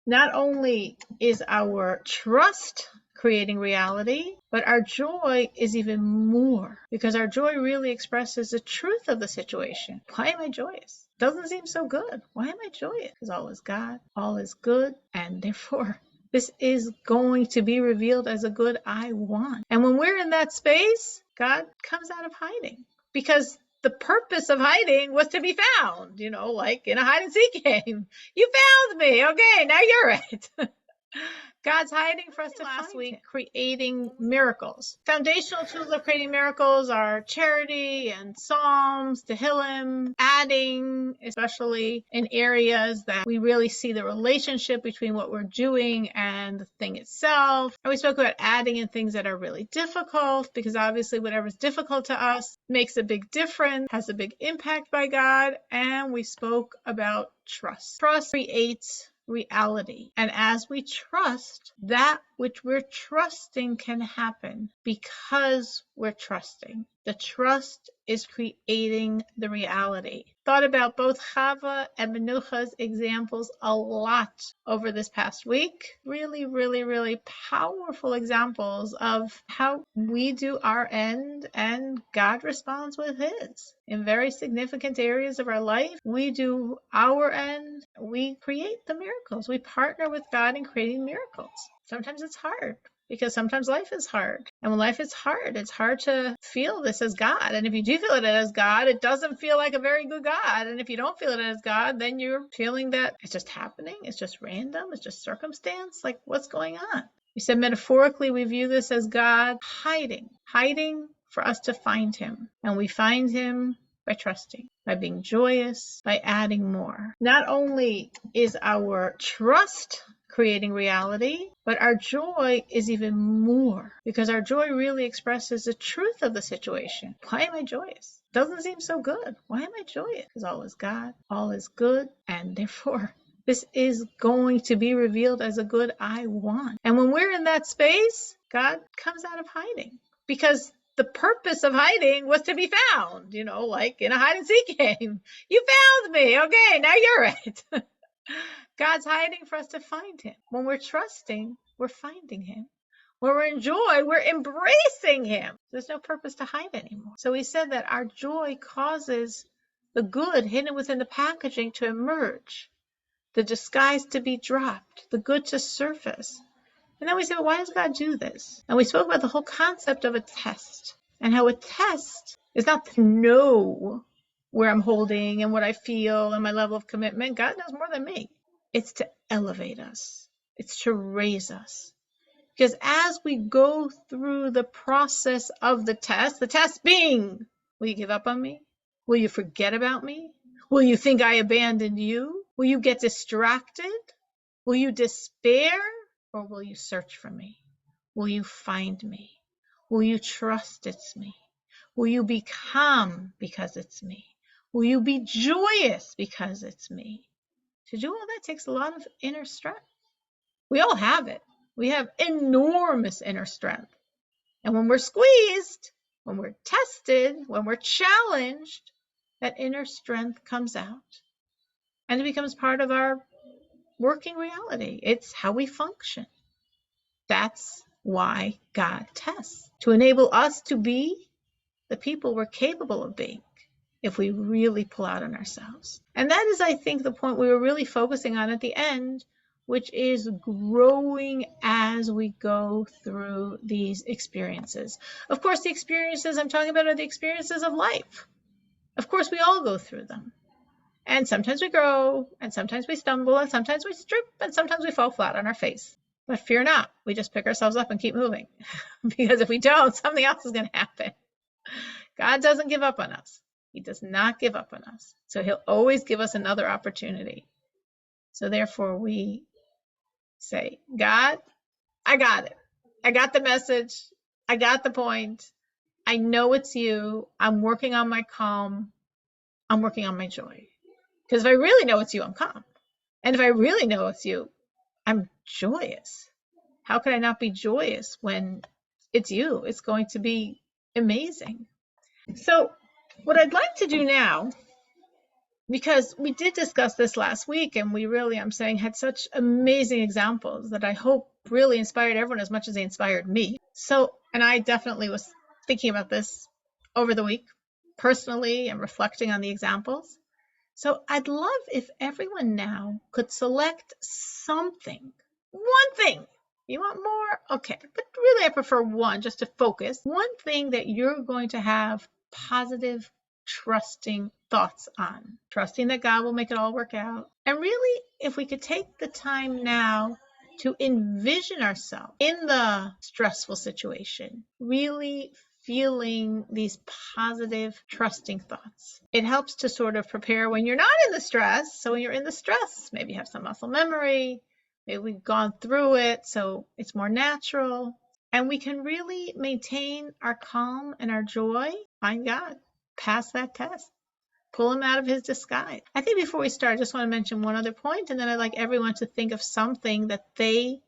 Not only is our trust creating reality, but our joy is even more, because our joy really expresses the truth of the situation. Why am I joyous? Doesn't seem so good. Why am I joyous? Because all is God, all is good, and therefore this is going to be revealed as a good I want. And when we're in that space, God comes out of hiding, because the purpose of hiding was to be found, like in a hide and seek game. You found me. Okay, now you're it. God's hiding for us to last week, creating miracles. Foundational tools of creating miracles are charity and psalms, Tehillim, adding, especially in areas that we really see the relationship between what we're doing and the thing itself. And we spoke about adding in things that are really difficult, because obviously whatever's difficult to us makes a big difference, has a big impact by God. And we spoke about trust. Trust creates reality. And as we trust, that which we're trusting can happen because we're trusting. The trust is creating the reality. Thought about both Chava and Menucha's examples a lot over this past week. Really, really, really powerful examples of how we do our end and God responds with his. In very significant areas of our life, we do our end, we create the miracles. We partner with God in creating miracles. Sometimes it's hard, because sometimes life is hard. And when life is hard, it's hard to feel this as God. And if you do feel it as God, it doesn't feel like a very good God. And if you don't feel it as God, then you're feeling that it's just happening. It's just random. It's just circumstance. Like, what's going on? We said metaphorically, we view this as God hiding for us to find him. And we find him by trusting, by being joyous, by adding more. Not only is our trust creating reality, but our joy is even more, because our joy really expresses the truth of the situation. Why am I joyous? Doesn't seem so good. Why am I joyous? Because all is God, all is good, and therefore this is going to be revealed as a good I want. And when we're in that space, God comes out of hiding, because the purpose of hiding was to be found, like in a hide and seek game. You found me. Okay, now you're it. God's hiding for us to find him. When we're trusting, we're finding him. When we're in joy, we're embracing him. There's no purpose to hide anymore. So we said that our joy causes the good hidden within the packaging to emerge, the disguise to be dropped, the good to surface. And then we said, well, why does God do this? And we spoke about the whole concept of a test, and how a test is not to know where I'm holding and what I feel and my level of commitment. God knows more than me. It's to elevate us. It's to raise us. Because as we go through the process of the test being, will you give up on me? Will you forget about me? Will you think I abandoned you? Will you get distracted? Will you despair? Or will you search for me? Will you find me? Will you trust it's me? Will you be calm because it's me? Will you be joyous because it's me? To do all that takes a lot of inner strength. We all have it. We have enormous inner strength. And when we're squeezed, when we're tested, when we're challenged, that inner strength comes out. And it becomes part of our working reality. It's how we function. That's why God tests, to enable us to be the people we're capable of being if we really pull out on ourselves. And that is, I think, the point we were really focusing on at the end, which is growing as we go through these experiences. Of course, the experiences I'm talking about are the experiences of life. Of course, we all go through them. And sometimes we grow, and sometimes we stumble, and sometimes we strip, and sometimes we fall flat on our face. But fear not, we just pick ourselves up and keep moving. Because if we don't, something else is going to happen. God doesn't give up on us. He does not give up on us. So he'll always give us another opportunity. So therefore we say, God, I got it. I got the message. I got the point. I know it's you. I'm working on my calm. I'm working on my joy. Because if I really know it's you, I'm calm. And if I really know it's you, I'm joyous. How could I not be joyous when it's you? It's going to be amazing. So what I'd like to do now Because we did discuss this last week, and we really, I'm saying, had such amazing examples that I hope really inspired everyone as much as they inspired me. So, and I definitely was thinking about this over the week personally and reflecting on the examples. So I'd love if everyone now could select something, one thing. You want more? Okay, but really I prefer one just to focus. One thing that you're going to have positive, trusting thoughts on. Trusting that God will make it all work out. And really, if we could take the time now to envision ourselves in the stressful situation, really feeling these positive, trusting thoughts. It helps to sort of prepare when you're not in the stress. So when you're in the stress, maybe you have some muscle memory, maybe we've gone through it, so it's more natural. And we can really maintain our calm and our joy. Find God, pass that test, pull him out of his disguise. I think before we start, I just want to mention one other point, and then I'd like everyone to think of something that they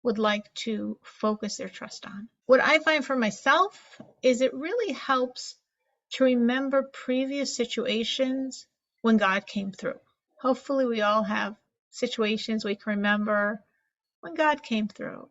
would like to focus their trust on. What I find for myself is it really helps to remember previous situations when God came through. Hopefully we all have situations we can remember when God came through,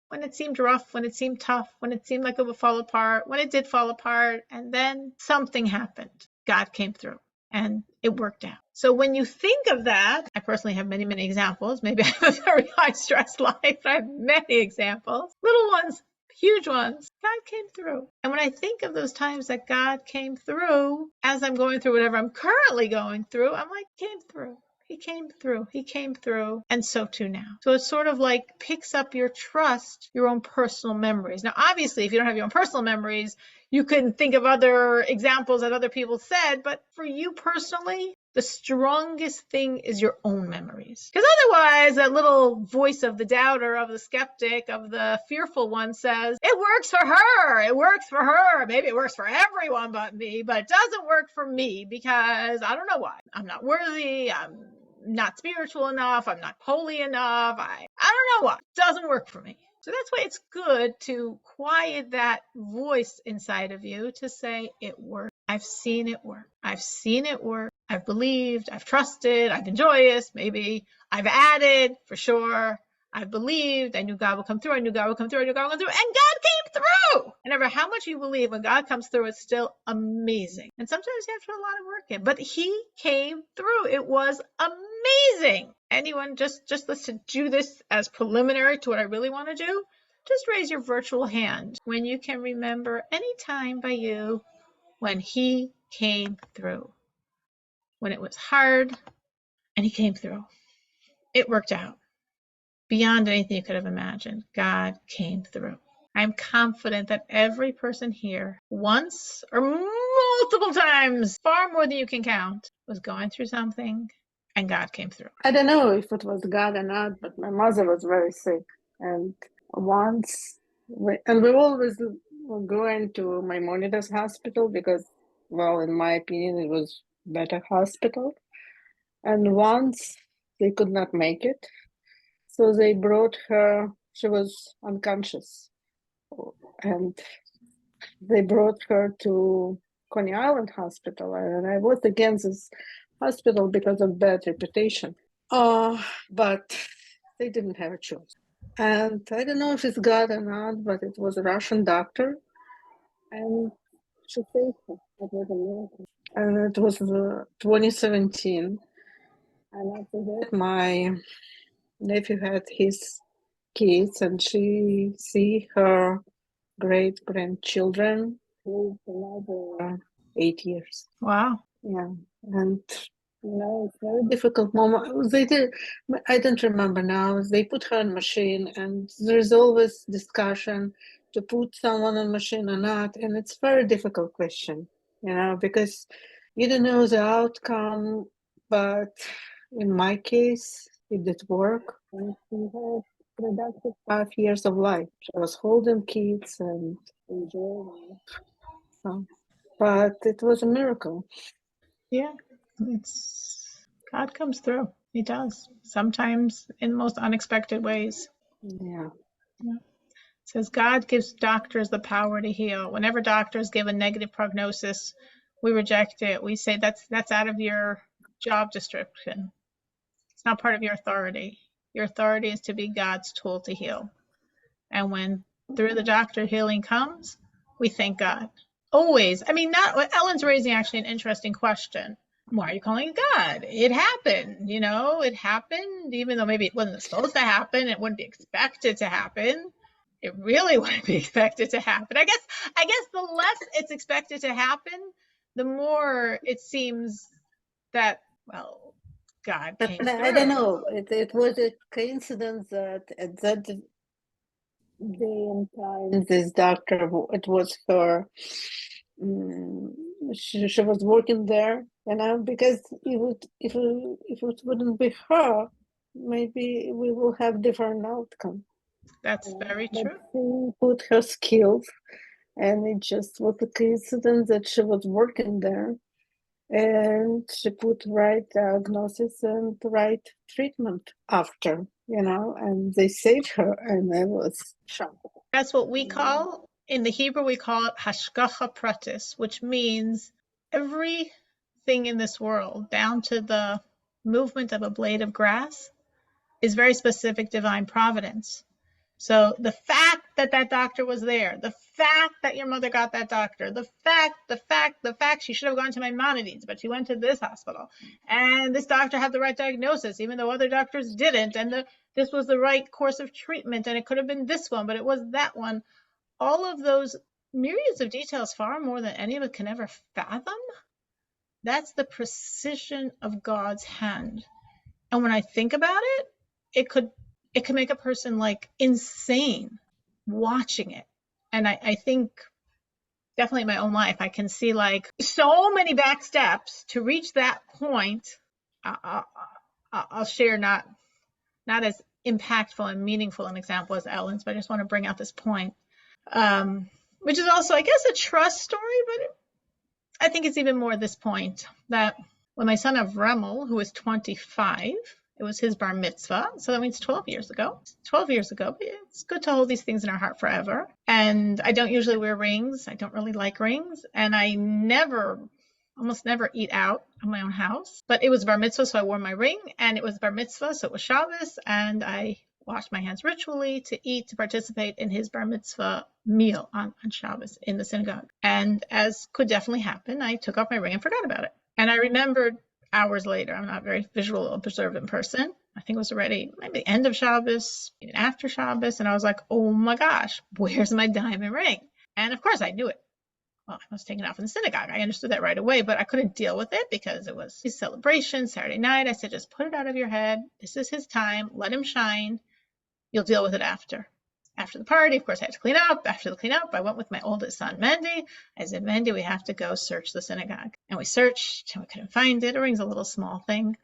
when it seemed rough, when it seemed tough, when it seemed like it would fall apart, when it did fall apart, and then something happened. God came through and it worked out. So when you think of that, I personally have many, many examples. Maybe I have a very high stress life, but I have many examples, little ones, huge ones. God came through. And when I think of those times that God came through, as I'm going through whatever I'm currently going through, I'm like, came through. He came through. He came through. And so too now. So it sort of like picks up your trust, your own personal memories. Now, obviously, if you don't have your own personal memories, you can think of other examples that other people said, but for you personally, the strongest thing is your own memories. Because otherwise, that little voice of the doubter, of the skeptic, of the fearful one says, it works for her. It works for her. Maybe it works for everyone but me, but it doesn't work for me because I don't know why. I'm not worthy. I'm not spiritual enough. I'm not holy enough. I don't know why. It doesn't work for me. So that's why it's good to quiet that voice inside of you to say, it works. I've seen it work. I've seen it work. I've believed. I've trusted. I've been joyous. Maybe I've added for sure. I believed. I knew God would come through. I knew God would come through. I knew God would come through. And God came through. And no matter how much you believe, when God comes through, it's still amazing. And sometimes you have to put a lot of work in. But he came through. It was amazing. Anyone just let's do this as preliminary to what I really want to do. Just raise your virtual hand when you can remember any time by you when he came through. When it was hard and he came through. It worked out beyond anything you could have imagined. God came through. I'm confident that every person here, once or multiple times, far more than you can count, was going through something and God came through. I don't know if it was God or not, but my mother was very sick. And once, we always go into Maimonides hospital because, well, in my opinion, it was better hospital. And once they could not make it, so they brought her, she was unconscious, and they brought her to Coney Island Hospital. And I was against this hospital because of bad reputation. But they didn't have a choice. And I don't know if it's God or not, but it was a Russian doctor, and she saved her. It was a miracle. And it was 2017. And after that, my nephew had his kids, and she see her great grandchildren lived another 8 years. Wow. Yeah, and it's a very difficult moment. They did. I don't remember now. They put her on machine, and there's always discussion to put someone on machine or not, and it's a very difficult question, because you don't know the outcome. But in my case, it did work, and she had productive 5 years of life. She was holding kids and enjoying life. So, but it was a miracle. Yeah, it's God comes through. He does. Sometimes in the most unexpected ways. Yeah. Yeah. It says God gives doctors the power to heal. Whenever doctors give a negative prognosis, we reject it. We say that's out of your job description. It's not part of your authority. Your authority is to be God's tool to heal. And when through the doctor healing comes, we thank God. Always. I mean, not Ellen's raising actually an interesting question. Why are you calling it God? It happened, it happened, even though maybe it wasn't supposed to happen, it wouldn't be expected to happen. It really wouldn't be expected to happen. I guess the less it's expected to happen, the more it seems that, well, God But came I don't through. know. It was a coincidence that at that day and time, this doctor, it was her. mm, she was working there, because if it wouldn't be her, maybe we will have different outcome. That's very But true. she put her skills, and it just was a coincidence that she was working there, and she put right diagnosis and right treatment after, and they saved her, and I was shocked. That's what we call, in the Hebrew, we call it hashgacha pratis, which means everything in this world, down to the movement of a blade of grass, is very specific divine providence. So the fact that that doctor was there, the fact that your mother got that doctor, the fact she should have gone to Maimonides, but she went to this hospital, and this doctor had the right diagnosis, even though other doctors didn't, and this was the right course of treatment, and it could have been this one, but it was that one. All of those myriads of details, far more than any of us can ever fathom. That's the precision of God's hand. And when I think about it, it could make a person like insane watching it. And I think definitely in my own life, I can see like so many back steps to reach that point. I'll share not as impactful and meaningful an example as Ellen's, but I just want to bring out this point, which is also, I guess, a trust story, but I think it's even more at this point that when my son Avremel, who was 25, it was his bar mitzvah, so that means 12 years ago. 12 years ago, but it's good to hold these things in our heart forever. And I don't usually wear rings. I don't really like rings. And I almost never eat out of my own house. But it was bar mitzvah, so I wore my ring. And it was bar mitzvah, so it was Shabbos. And I washed my hands ritually to participate in his bar mitzvah meal on Shabbos in the synagogue. And as could definitely happen, I took off my ring and forgot about it. And I remembered hours later. I'm not a very visual observant person. I think it was already maybe the end of Shabbos, even after Shabbos. And I was like, oh my gosh, where's my diamond ring? And of course I knew it. Well, I was taken off in the synagogue. I understood that right away, but I couldn't deal with it because it was his celebration, Saturday night. I said, just put it out of your head. This is his time. Let him shine. You'll deal with it after. After the party, of course, I had to clean up. After the cleanup, I went with my oldest son, Mendy. I said, Mendy, we have to go search the synagogue. And we searched, and we couldn't find it. A ring's a little small thing.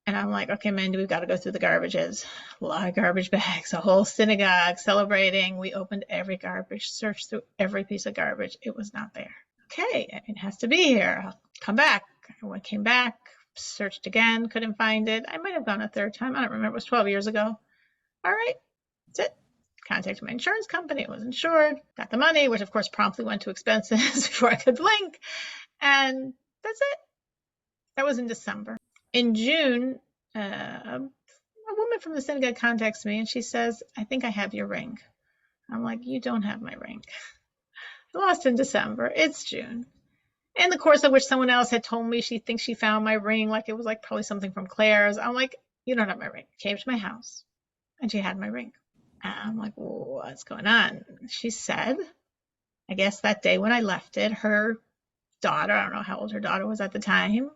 And I'm like, okay, Mendy, we've got to go through the garbages. A lot of garbage bags, a whole synagogue celebrating. We opened every garbage, searched through every piece of garbage. It was not there. Okay, it has to be here. I'll come back. I came back, searched again, couldn't find it. I might have gone a third time. I don't remember. It was 12 years ago. All right, that's it. Contacted my insurance company. It was insured. Got the money, which of course promptly went to expenses before I could blink. And that's it. That was in December. In June, a woman from the synagogue contacts me and she says, I think I have your ring. I'm like, you don't have my ring. I lost in December. It's June. In the course of which someone else had told me she thinks she found my ring, like it was like probably something from Claire's. I'm like, you don't have my ring. Came to my house and she had my ring. And I'm like, what's going on? She said, I guess that day when I left it, her daughter, I don't know how old her daughter was at the time,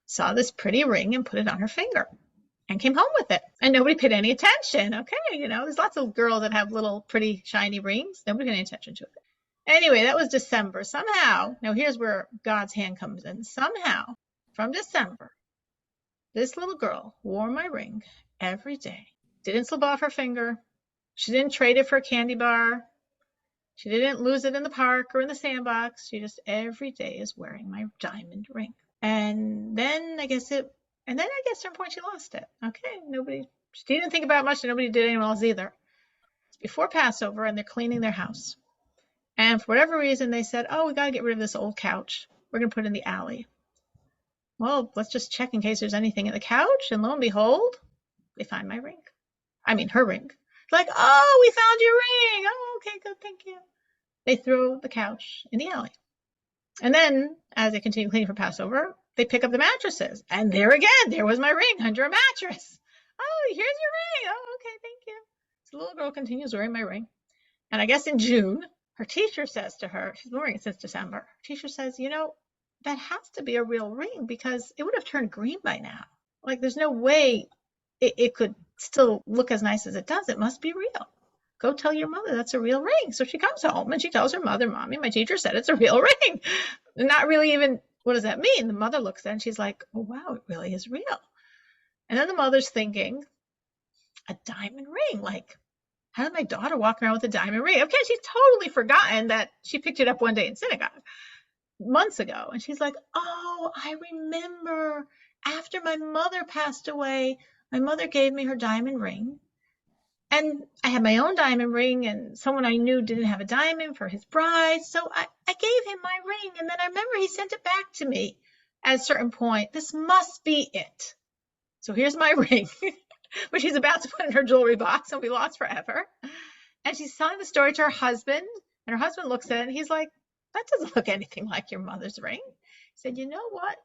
saw this pretty ring and put it on her finger and came home with it. And nobody paid any attention. Okay, there's lots of girls that have little pretty shiny rings. Nobody paid any attention to it. Anyway, that was December. Somehow, now here's where God's hand comes in. Somehow, from December, this little girl wore my ring every day. Didn't slip off her finger. She didn't trade it for a candy bar. She didn't lose it in the park or in the sandbox. She just every day is wearing my diamond ring. And then I guess at some point she lost it. Okay, she didn't think about it much, and nobody did anyone else either. It's before Passover, and they're cleaning their house. And for whatever reason, they said, oh, we got to get rid of this old couch. We're going to put it in the alley. well, let's just check in case there's anything in the couch. And lo and behold, they find my ring. I mean, her ring. Like, oh, we found your ring. Oh, okay, good, thank you. They throw the couch in the alley. And then, as they continue cleaning for Passover, they pick up the mattresses. And there again, there was my ring under a mattress. Oh, here's your ring. Oh, okay, thank you. So the little girl continues wearing my ring. And I guess in June, her teacher says to her, she's been wearing it since December. Her teacher says, that has to be a real ring because it would have turned green by now. Like, there's no way it could still look as nice as it does. It must be real. Go tell your mother that's a real ring. So she comes home and she tells her mother, Mommy, my teacher said it's a real ring. Not really even, what does that mean? The mother looks at it and she's like, oh, wow, it really is real. And then the mother's thinking, a diamond ring. Like, how did my daughter walk around with a diamond ring? Okay, she's totally forgotten that she picked it up one day in synagogue months ago. And she's like, oh, I remember after my mother passed away, my mother gave me her diamond ring. And I had my own diamond ring, and someone I knew didn't have a diamond for his bride. So I gave him my ring. And then I remember he sent it back to me at a certain point. This must be it. So here's my ring, which she's about to put in her jewelry box and be lost forever. And she's telling the story to her husband. And her husband looks at it and he's like, that doesn't look anything like your mother's ring. He said, you know what?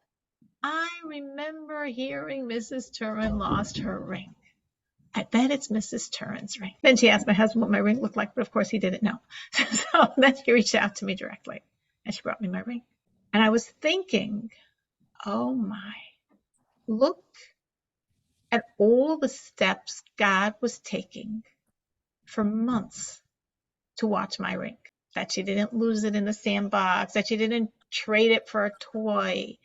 I remember hearing Mrs. Turin lost her ring. I bet it's Mrs. Turin's ring. Then she asked my husband what my ring looked like, but of course he didn't know. So then she reached out to me directly and she brought me my ring. And I was thinking, oh my, look at all the steps God was taking for months to watch my ring. That she didn't lose it in the sandbox, that she didn't trade it for a toy,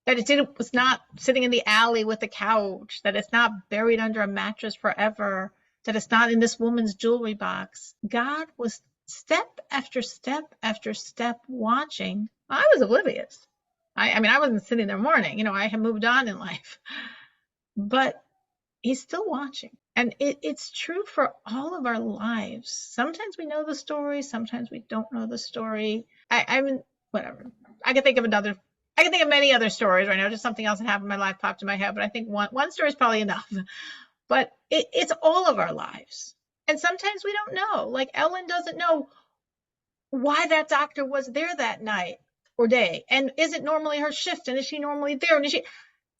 that it was not sitting in the alley with the couch, that it's not buried under a mattress forever, that it's not in this woman's jewelry box. God was step after step after step watching. I was oblivious. I mean, I wasn't sitting there mourning. I had moved on in life. But he's still watching. And it's true for all of our lives. Sometimes we know the story. Sometimes we don't know the story. I mean, whatever. I can think of many other stories right now. Just something else that happened in my life popped in my head. But I think one story is probably enough. But it's all of our lives. And sometimes we don't know. Like Ellen doesn't know why that doctor was there that night or day. And is it normally her shift? And is she normally there? And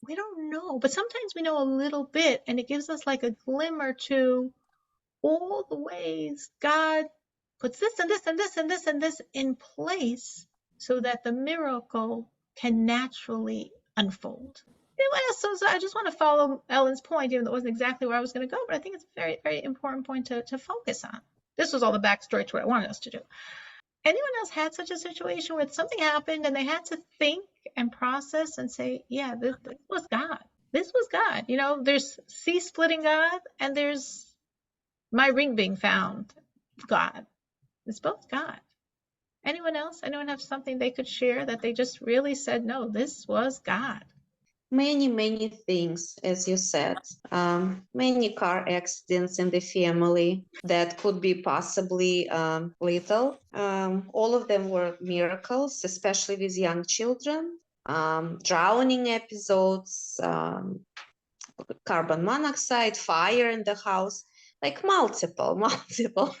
we don't know, but sometimes we know a little bit, and it gives us like a glimmer to all the ways God puts this and this and this and this and this in place so that the miracle can naturally unfold. So I just want to follow Ellen's point, even though it wasn't exactly where I was going to go, but I think it's a very, very important point to focus on. This was all the backstory to what I wanted us to do. Anyone else had such a situation where something happened and they had to think and process and say, yeah, this was God. This was God. There's sea splitting God and there's my ring being found God. It's both God. Anyone else? Anyone have something they could share that they just really said, no, this was God? Many things, as you said. Many car accidents in the family that could be possibly lethal. All of them were miracles, especially with young children. Drowning episodes, carbon monoxide, fire in the house, like multiple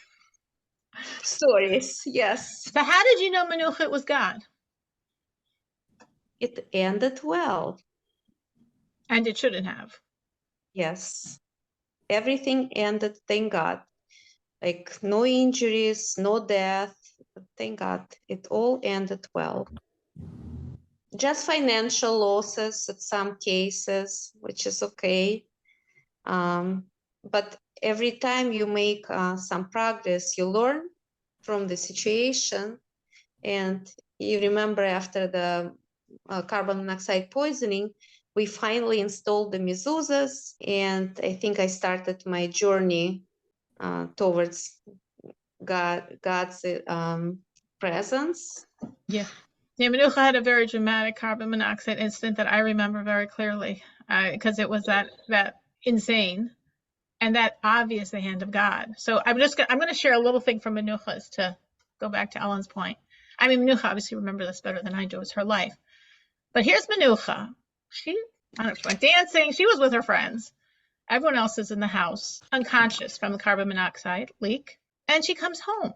stories. Yes. So how did you know Menuchot was God? It ended well. And it shouldn't have. Yes. Everything ended, thank God. Like no injuries, no death. Thank God. It all ended well. Just financial losses in some cases, which is okay. But every time you make some progress, you learn from the situation. And you remember after the carbon monoxide poisoning, we finally installed the mezuzahs, and I think I started my journey towards God's presence. Yeah. Yeah, Menucha had a very dramatic carbon monoxide incident that I remember very clearly because it was that insane and that obvious the hand of God. So I'm going to share a little thing from Menucha's to go back to Ellen's point. I mean, Menucha obviously remember this better than I do. It's her life. But here's Menucha. I don't know, she went dancing. She was with her friends. Everyone else is in the house, unconscious from the carbon monoxide leak. And she comes home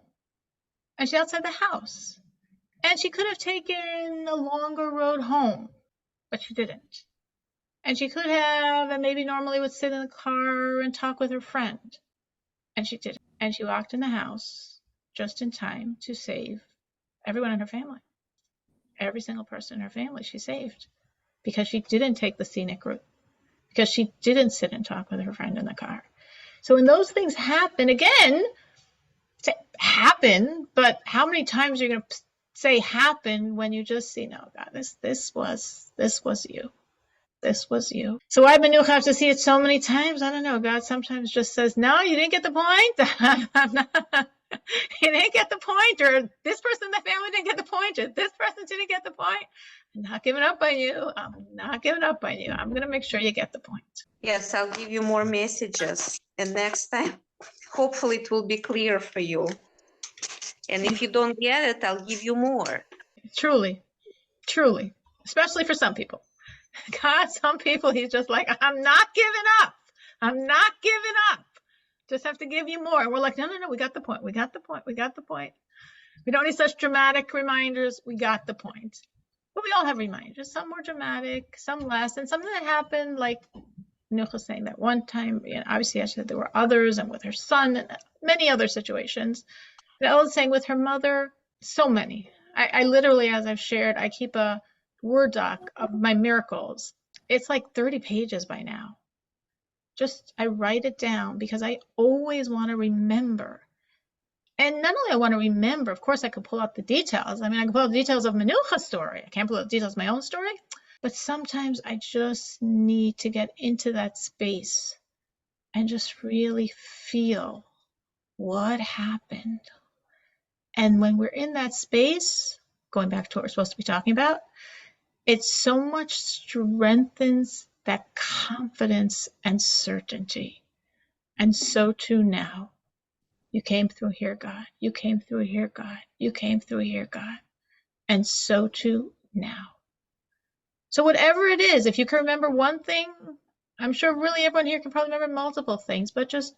and she's outside the house. And she could have taken a longer road home, but she didn't. And she could have, and maybe normally would sit in the car and talk with her friend. And she didn't. And she walked in the house just in time to save everyone in her family. Every single person in her family she saved because she didn't take the scenic route, because she didn't sit and talk with her friend in the car. So when those things happen, again, happen, but how many times are you going to say happen when you just see, no, God, this was you. This was you. So why Menucha have to see it so many times? I don't know. God sometimes just says, no, you didn't get the point. You didn't get the point, or this person in the family didn't get the point, or this person didn't get the point. I'm not giving up on you. I'm not giving up on you. I'm going to make sure you get the point. Yes, I'll give you more messages. And next time, hopefully it will be clear for you. And if you don't get it, I'll give you more. Truly, truly, especially for some people. God, some people, he's just like, I'm not giving up. I'm not giving up. Just have to give you more. And we're like, no, we got the point. We got the point. We got the point. We don't need such dramatic reminders. We got the point. But we all have reminders, some more dramatic, some less, and something that happened, like Nucha saying that one time, obviously I said there were others, and with her son, and many other situations. And I was saying with her mother, so many. I literally, as I've shared, I keep a Word doc of my miracles. It's like 30 pages by now. Just, I write it down because I always want to remember. And not only I want to remember, of course, I could pull out the details. I mean, I can pull out the details of Menucha's story. I can't pull out the details of my own story. But sometimes I just need to get into that space and just really feel what happened. And when we're in that space, going back to what we're supposed to be talking about, it so much strengthens that confidence and certainty. And so too now. You came through here, God. You came through here, God. You came through here, God. And so too now. So whatever it is, if you can remember one thing, I'm sure really everyone here can probably remember multiple things, but just,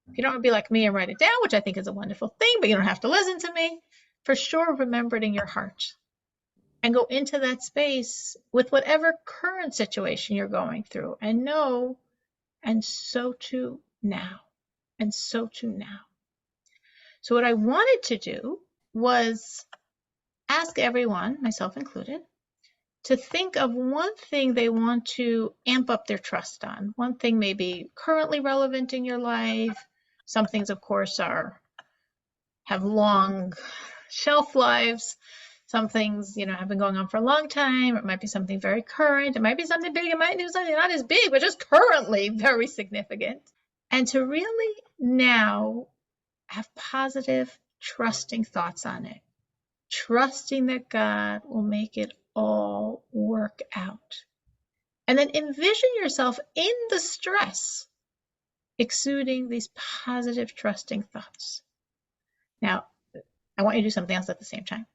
if you don't want to be like me and write it down, which I think is a wonderful thing, but you don't have to listen to me, for sure remember it in your heart. And go into that space with whatever current situation you're going through and know, and so too now. And so too now. So what I wanted to do was ask everyone, myself included, to think of one thing they want to amp up their trust on. One thing may be currently relevant in your life. Some things, of course, have long shelf lives. Some things, have been going on for a long time. It might be something very current. It might be something big. It might be something not as big, but just currently very significant. And to really now have positive, trusting thoughts on it. Trusting that God will make it all work out. And then envision yourself in the stress, exuding these positive, trusting thoughts. Now, I want you to do something else at the same time.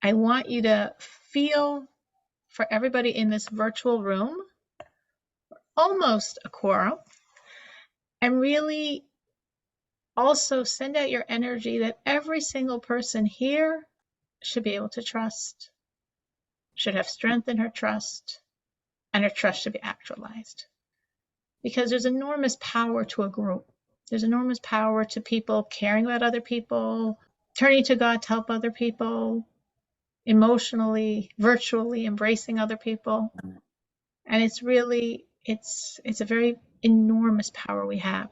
I want you to feel, for everybody in this virtual room, almost a quorum, and really also send out your energy that every single person here should be able to trust, should have strength in her trust, and her trust should be actualized. Because there's enormous power to a group. There's enormous power to people caring about other people, turning to God to help other people, emotionally, virtually embracing other people. And it's really, it's a very enormous power we have.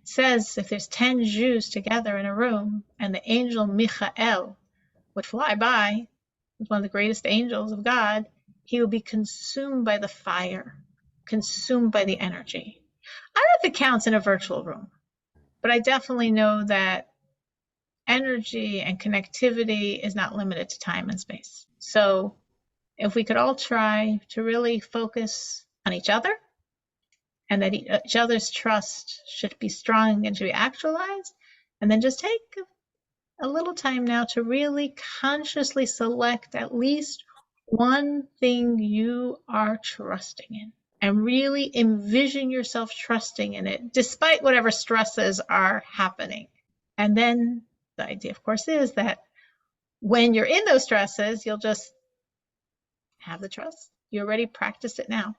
It says if there's 10 Jews together in a room and the angel Michael would fly by, one of the greatest angels of God, he will be consumed by the fire, consumed by the energy. I don't know if it counts in a virtual room, but I definitely know that energy and connectivity is not limited to time and space. So if we could all try to really focus on each other, and that each other's trust should be strong and should be actualized, and then just take a little time now to really consciously select at least one thing you are trusting in, and really envision yourself trusting in it despite whatever stresses are happening. And then the idea, of course, is that when you're in those stresses, you'll just have the trust. You already practiced it now.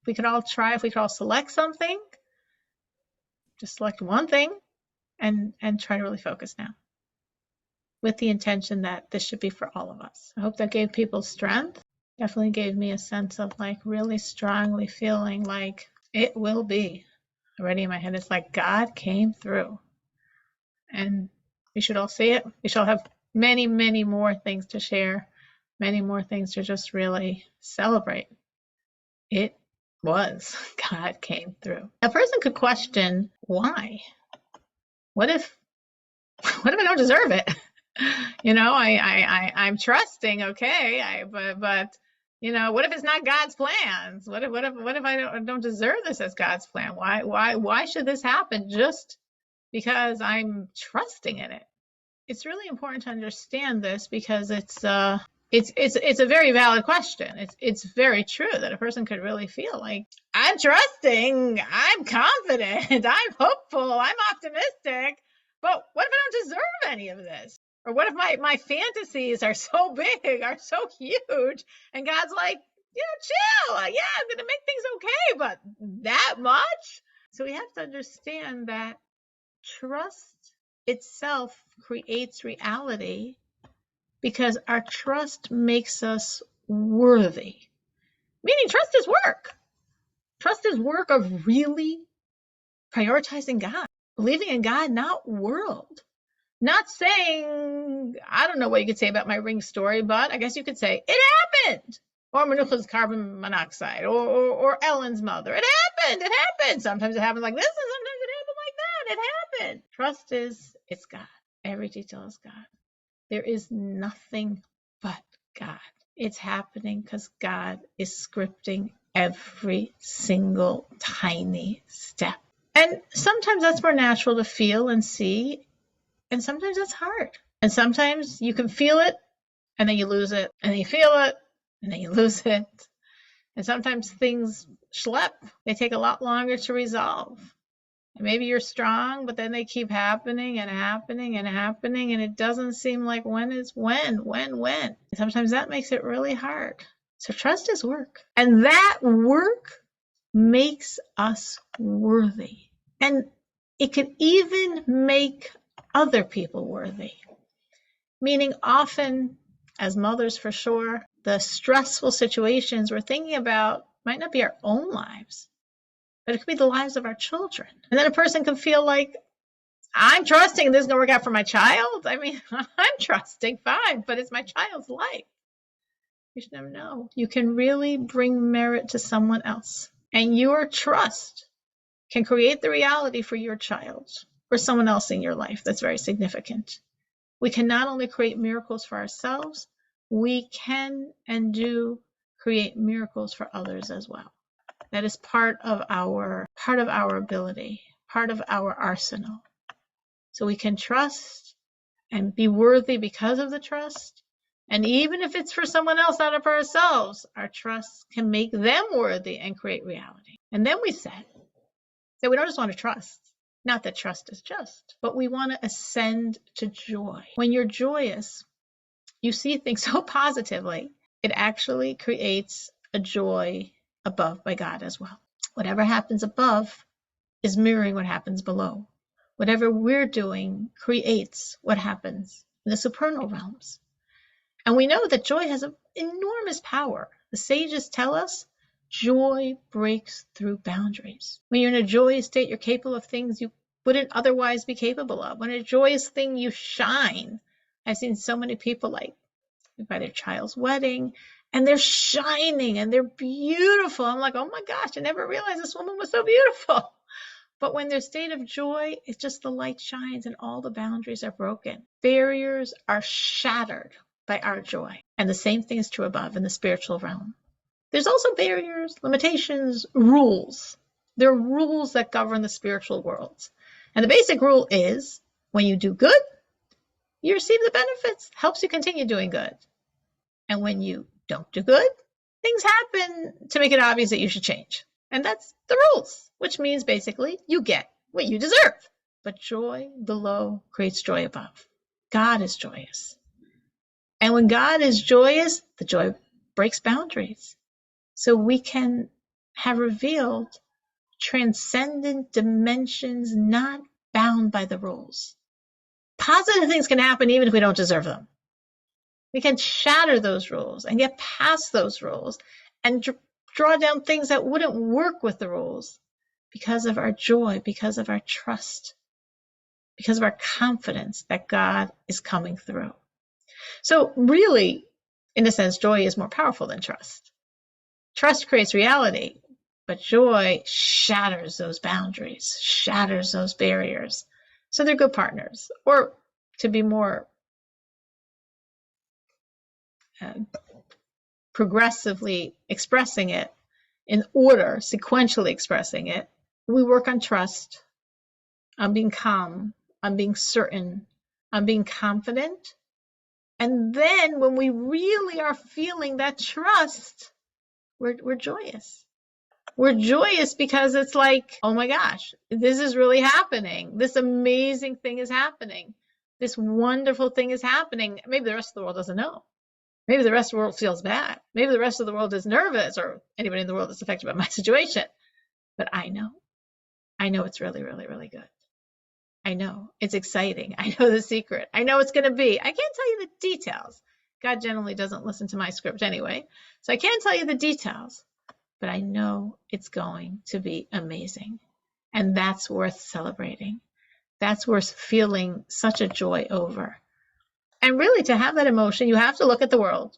If we could all select something, just select one thing and try to really focus now with the intention that this should be for all of us. I hope that gave people strength. Definitely gave me a sense of like really strongly feeling like it will be. Already in my head, it's like God came through. And we should all see it. We shall have many, many more things to share, many more things to just really celebrate. It was. God came through. A person could question why. What if I don't deserve it? You know, I'm trusting, okay, but you know, what if it's not God's plans? What if I don't deserve this as God's plan? Why should this happen just because I'm trusting in it? It's really important to understand this because it's a very valid question. It's very true that a person could really feel like, I'm trusting, I'm confident, I'm hopeful, I'm optimistic, but what if I don't deserve any of this? Or what if my fantasies are so big, are so huge, and God's like, chill, yeah, I'm gonna make things okay, but that much? So we have to understand that trust itself creates reality because our trust makes us worthy. Meaning trust is work. Trust is work of really prioritizing God, believing in God, not world. Not saying, I don't know what you could say about my ring story, but I guess you could say, it happened. Or Manucha's carbon monoxide, or Ellen's mother. It happened. Sometimes it happens like this, and sometimes it happened like that. It happened. Trust is, it's God. Every detail is God. There is nothing but God. It's happening because God is scripting every single tiny step. And sometimes that's more natural to feel and see, and sometimes that's hard. And sometimes you can feel it, and then you lose it, and then you feel it, and then you lose it. And sometimes things schlep. They take a lot longer to resolve. And maybe you're strong, but then they keep happening and happening and happening, and it doesn't seem like when is when. And sometimes that makes it really hard. So trust is work. And that work makes us worthy. And it can even make other people worthy. Meaning often, as mothers for sure, the stressful situations we're thinking about might not be our own lives, but it could be the lives of our children. And then a person can feel like, I'm trusting this is going to work out for my child. I mean, I'm trusting, fine, but it's my child's life. You should never know. You can really bring merit to someone else. And your trust can create the reality for your child or someone else in your life that's very significant. We can not only create miracles for ourselves, we can and do create miracles for others as well. That is part of our ability, part of our arsenal. So we can trust and be worthy because of the trust. And even if it's for someone else, not for ourselves, our trust can make them worthy and create reality. And then we said that we don't just want to trust. Not that trust is just, but we want to ascend to joy. When you're joyous, you see things so positively, it actually creates a joy above by God as well. Whatever happens above is mirroring what happens below. Whatever we're doing creates what happens in the supernal realms. And we know that joy has an enormous power. The sages tell us joy breaks through boundaries. When you're in a joyous state, you're capable of things you wouldn't otherwise be capable of. When a joyous thing, you shine. I've seen so many people like by their child's wedding, and they're shining and they're beautiful. I'm like, oh my gosh, I never realized this woman was so beautiful. But when their state of joy, it's just the light shines and all the boundaries are broken. Barriers are shattered by our joy. And the same thing is true above in the spiritual realm. There's also barriers, limitations, rules. There are rules that govern the spiritual worlds. And the basic rule is when you do good, you receive the benefits, helps you continue doing good. And when you don't do good, things happen to make it obvious that you should change. And that's the rules, which means basically you get what you deserve. But joy below creates joy above. God is joyous. And when God is joyous, the joy breaks boundaries. So we can have revealed transcendent dimensions not bound by the rules. Positive things can happen even if we don't deserve them. We can shatter those rules and get past those rules and draw down things that wouldn't work with the rules because of our joy, because of our trust, because of our confidence that God is coming through. So really, in a sense, joy is more powerful than trust. Trust creates reality, but joy shatters those boundaries, shatters those barriers. So they're good partners. Or to be more progressively expressing it in order, sequentially expressing it, we work on trust, on being calm, on being certain, on being confident. And then when we really are feeling that trust, we're joyous. We're joyous because it's like, oh my gosh, this is really happening. This amazing thing is happening. This wonderful thing is happening. Maybe the rest of the world doesn't know. Maybe the rest of the world feels bad. Maybe the rest of the world is nervous, or anybody in the world that's affected by my situation. But I know it's really, really, really good. I know it's exciting. I know the secret. I know it's going to be. I can't tell you the details. God generally doesn't listen to my script anyway. So I can't tell you the details, but I know it's going to be amazing. And that's worth celebrating. That's worth feeling such a joy over. And really, to have that emotion, you have to look at the world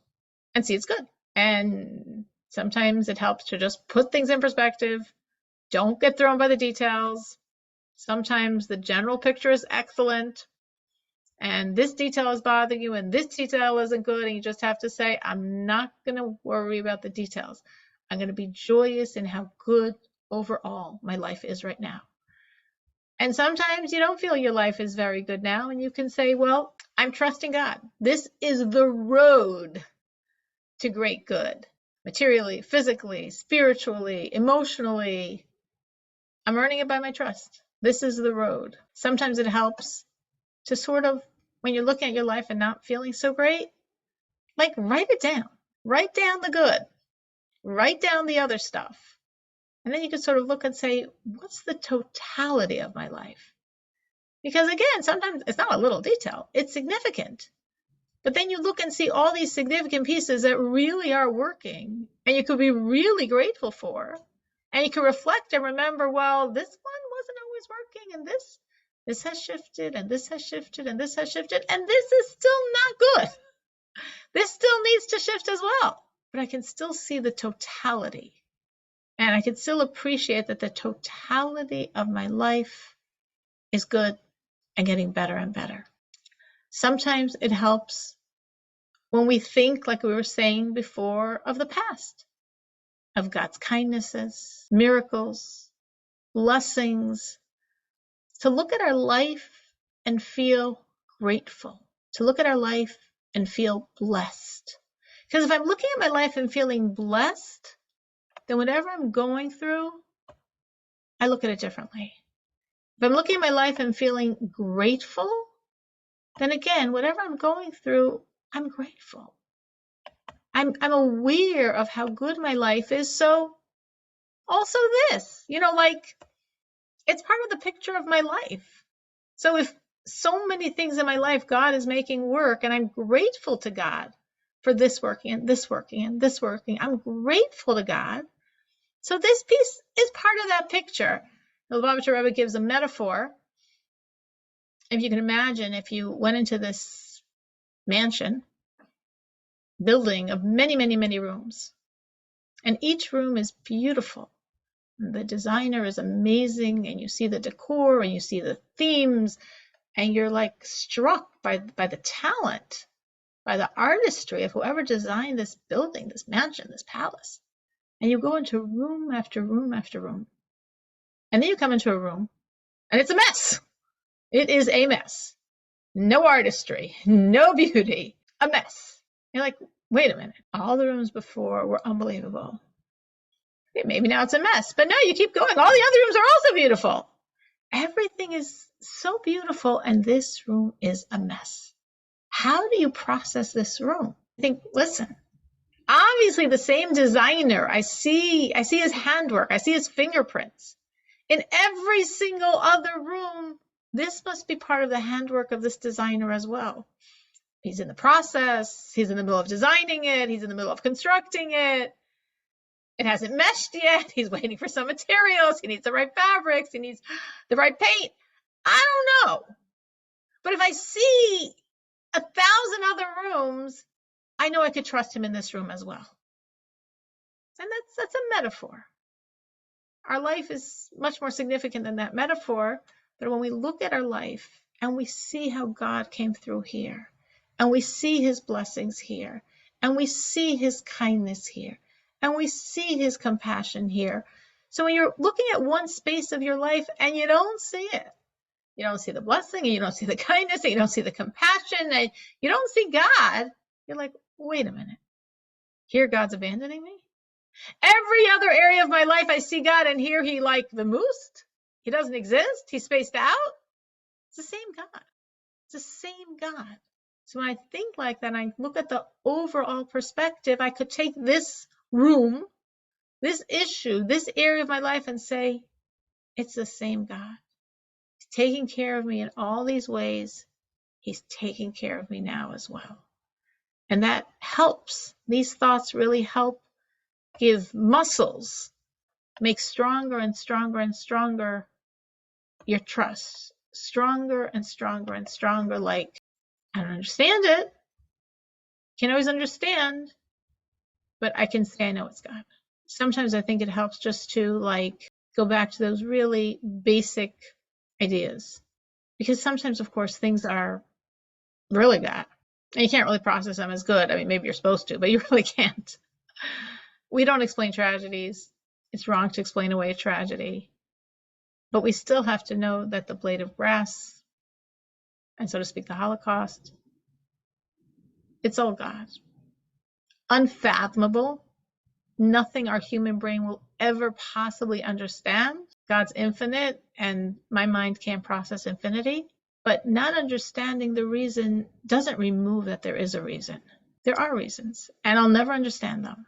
and see it's good. And sometimes it helps to just put things in perspective. Don't get thrown by the details. Sometimes the general picture is excellent, and this detail is bothering you, and this detail isn't good, and you just have to say, I'm not going to worry about the details. I'm going to be joyous in how good overall my life is right now. And sometimes you don't feel your life is very good now, and you can say, well, I'm trusting God. This is the road to great good, materially, physically, spiritually, emotionally. I'm earning it by my trust. This is the road. Sometimes it helps to sort of, when you're looking at your life and not feeling so great, like write it down. Write down the good. Write down the other stuff. And then you can sort of look and say, what's the totality of my life? Because again, sometimes it's not a little detail. It's significant. But then you look and see all these significant pieces that really are working and you could be really grateful for. And you can reflect and remember, well, this one wasn't always working, and this has shifted, and this has shifted, and this has shifted, and this is still not good. This still needs to shift as well. But I can still see the totality. And I can still appreciate that the totality of my life is good and getting better and better. Sometimes it helps when we think, like we were saying before, of the past, of God's kindnesses, miracles, blessings, to look at our life and feel grateful, to look at our life and feel blessed. Because if I'm looking at my life and feeling blessed, then whatever I'm going through, I look at it differently. If I'm looking at my life and feeling grateful, then again, whatever I'm going through, I'm grateful. I'm aware of how good my life is. So also this, like it's part of the picture of my life. So if so many things in my life God is making work, and I'm grateful to God for this working and this working and this working, I'm grateful to God. So this piece is part of that picture. The Lubavitcher Rebbe gives a metaphor. If you can imagine, if you went into this mansion, building of many, many, many rooms, and each room is beautiful. The designer is amazing, and you see the decor, and you see the themes, and you're like struck by the talent, by the artistry of whoever designed this building, this mansion, this palace. And you go into room after room after room. And then you come into a room, and it's a mess. It is a mess. No artistry, no beauty, a mess. You're like, wait a minute, all the rooms before were unbelievable. Okay, maybe now it's a mess, but no, you keep going. All the other rooms are also beautiful. Everything is so beautiful, and this room is a mess. How do you process this room? I think, listen, obviously the same designer, I see his handwork, I see his fingerprints. In every single other room, this must be part of the handwork of this designer as well. He's in the process, he's in the middle of designing it, he's in the middle of constructing it. It hasn't meshed yet. He's waiting for some materials. He needs the right fabrics. He needs the right paint. I don't know. But if I see 1,000 other rooms, I know I could trust him in this room as well. And that's a metaphor. Our life is much more significant than that metaphor. But when we look at our life and we see how God came through here, and we see his blessings here, and we see his kindness here, and we see his compassion here. So when you're looking at one space of your life and you don't see it, you don't see the blessing, and you don't see the kindness, and you don't see the compassion, and you don't see God, you're like, wait a minute, here God's abandoning me? Every other area of my life I see God, and here he like the moose? He doesn't exist? He's spaced out? It's the same God. It's the same God. So when I think like that, I look at the overall perspective, I could take this room, this issue, this area of my life and say, it's the same God. He's taking care of me in all these ways. He's taking care of me now as well. And that helps. These thoughts really help give muscles, make stronger and stronger and stronger your trust. Stronger and stronger and stronger. Like, I don't understand it. Can't always understand. But I can say I know it's God. Sometimes I think it helps just to like go back to those really basic ideas. Because sometimes, of course, things are really bad. And you can't really process them as good. I mean, maybe you're supposed to, but you really can't. We don't explain tragedies. It's wrong to explain away a tragedy. But we still have to know that the blade of grass, and so to speak, the Holocaust, it's all God. Unfathomable. Nothing our human brain will ever possibly understand. God's infinite, and my mind can't process infinity. But not understanding the reason doesn't remove that there is a reason. There are reasons, and I'll never understand them.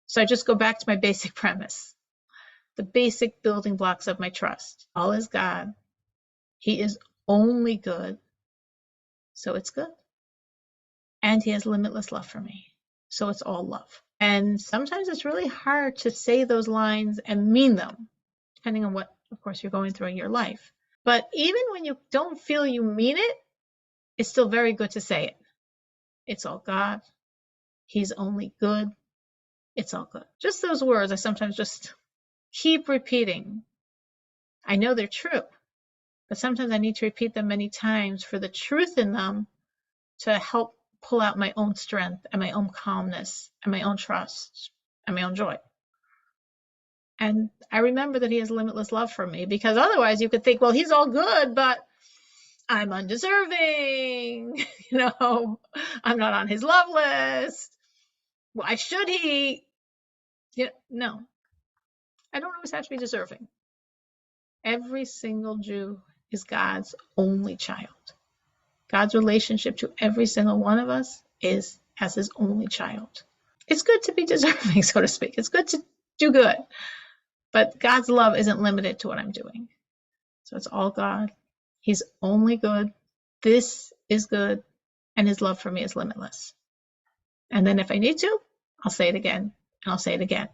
So I just go back to my basic premise, the basic building blocks of my trust. All is God. He is only good, so it's good. And he has limitless love for me, so it's all love. And sometimes it's really hard to say those lines and mean them, depending on what, of course, you're going through in your life. But even when you don't feel you mean it, it's still very good to say it. It's all God. He's only good. It's all good. Just those words I sometimes just keep repeating. I know they're true, but sometimes I need to repeat them many times for the truth in them to help pull out my own strength and my own calmness and my own trust and my own joy. And I remember that he has limitless love for me, because otherwise you could think, well, he's all good, but I'm undeserving, I'm not on his love list. Why should he? No, I don't always have to be deserving. Every single Jew is God's only child. God's relationship to every single one of us is as his only child. It's good to be deserving, so to speak. It's good to do good. But God's love isn't limited to what I'm doing. So it's all God. He's only good. This is good. And his love for me is limitless. And then if I need to, I'll say it again. And I'll say it again.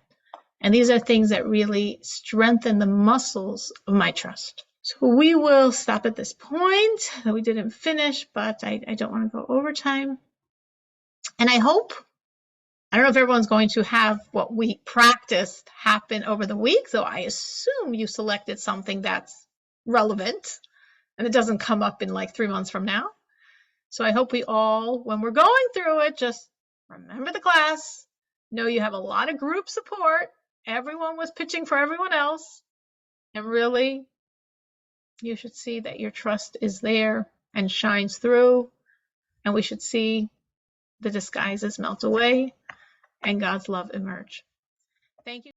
And these are things that really strengthen the muscles of my trust. So we will stop at this point. We didn't finish, but I don't want to go overtime. And I don't know if everyone's going to have what we practiced happen over the week, so I assume you selected something that's relevant and it doesn't come up in like 3 months from now. So I hope we all, when we're going through it, just remember the class, know you have a lot of group support. Everyone was pitching for everyone else. And really, you should see that your trust is there and shines through. And we should see the disguises melt away and God's love emerge. Thank you.